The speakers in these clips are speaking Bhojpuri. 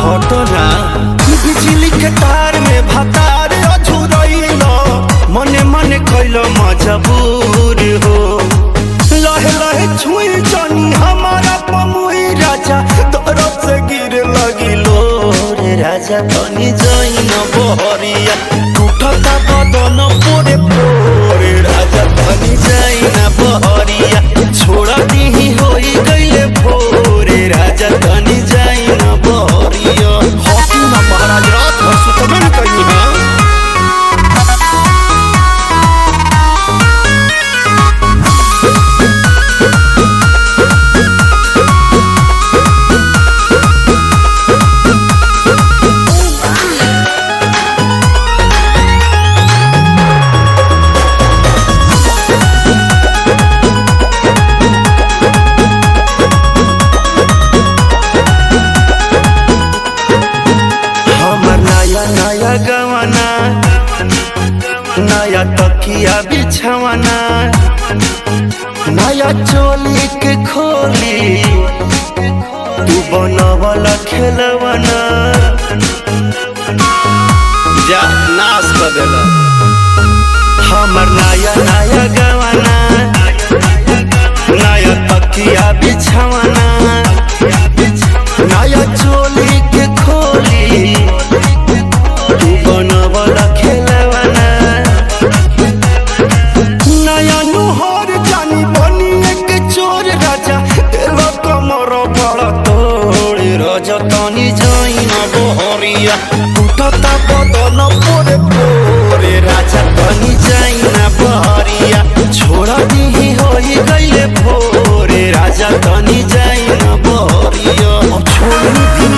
घटना बिजली के तार में भतार अझुरैल मने मने कैल मजबूर हो लहे लहे छुई जानी हमारा पमुई राजा तरफ से गिर लगिलो रे राजा तनी जाइन बहरिया टूटता बदन पोरे पोरे राजा तनी जाइन बहरिया छोड़ा दी होई गईले भोरे राजा तनी जाइन बहरिया हॉकी ना महाराज रात भर सुतबे न कहीं है गवाना नया तकिया बिछवाना नया चोली के खोली तू बनवला खेलवाना जा नाश कर देला हमर नया नया गवाना नया तकिया बिछवाना नया चोली के खोली बनवला खेलवाना नया नुहर जानी बनी एक चोर राजा तेरा कमर बड़ा तोड़ राजा तनी जाइन बहरिया टूटता बदन पोरे पोरे राजा तनी जाइन बहरिया छोड़ा दी होई गईले भोरे राजा तनी जाइन बहरिया अब छोड़ी दी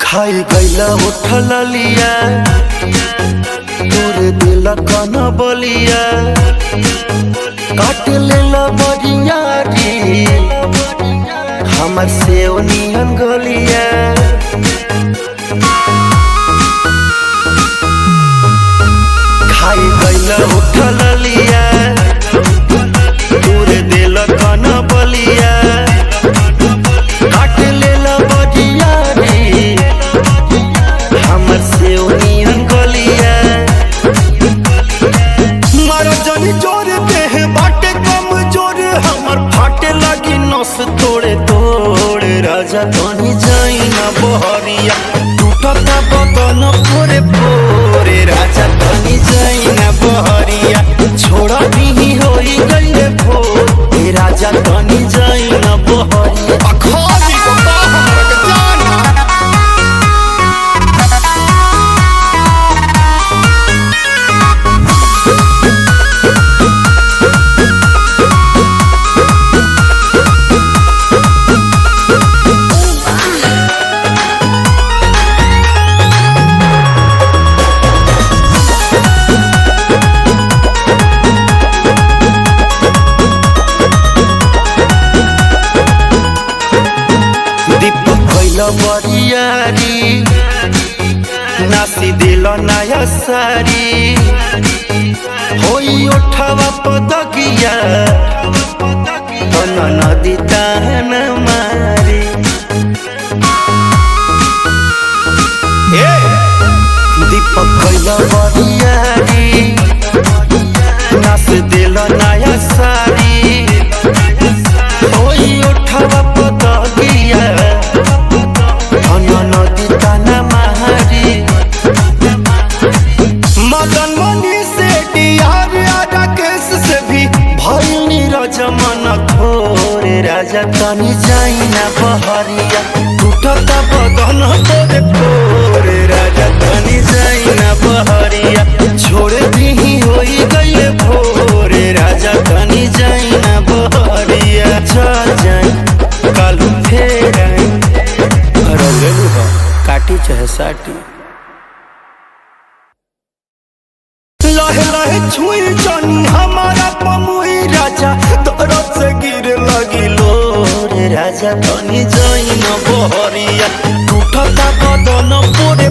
खाई गईला उठल लिया तोरे दिल कन बलिया काट लेला बरियारी हमर से नियन गलिया खाई गईला उठल लिया तोरे दिल कन बलिया काट लेला बरियारी हमर से नियन गलिया मारा जानी जोर देह बाटे कम जोर हमर फाटे लगी नस तोड़े तोड़े राजा तनी जाइन बहरिया टूटता बदन पोरे पोरे राजा तनी जाइन बहरिया छोड़ा दी होई गईले भोरे राजा तनी जाइन बहरिया अखाली बता हमरा के जाना बरियारी नासी दिल नया सारी होई उठवा पदकिया नदी तान मारी दीपक कैला बरियारी नास दिल नया सारी होई उठवा पदकिया नदी ताना मारी मदन मनी से डियार राकेश से भी भइल नीरज मन थोरे राजा तनी जाइन बहरिया टूटता बदन तोरे पोरे राजा तनी जाइन बहरिया छोड़ दी होई गईले भोरे राजा तनी जाइन बहरिया चल जाई कालू फेर काटी चाहे साटी लहे लहे छुई जानी हमारा पमुई राजा तरफ से गिर लगिलो रे राजा तनी जाइन बहरिया। उठता बदन पोर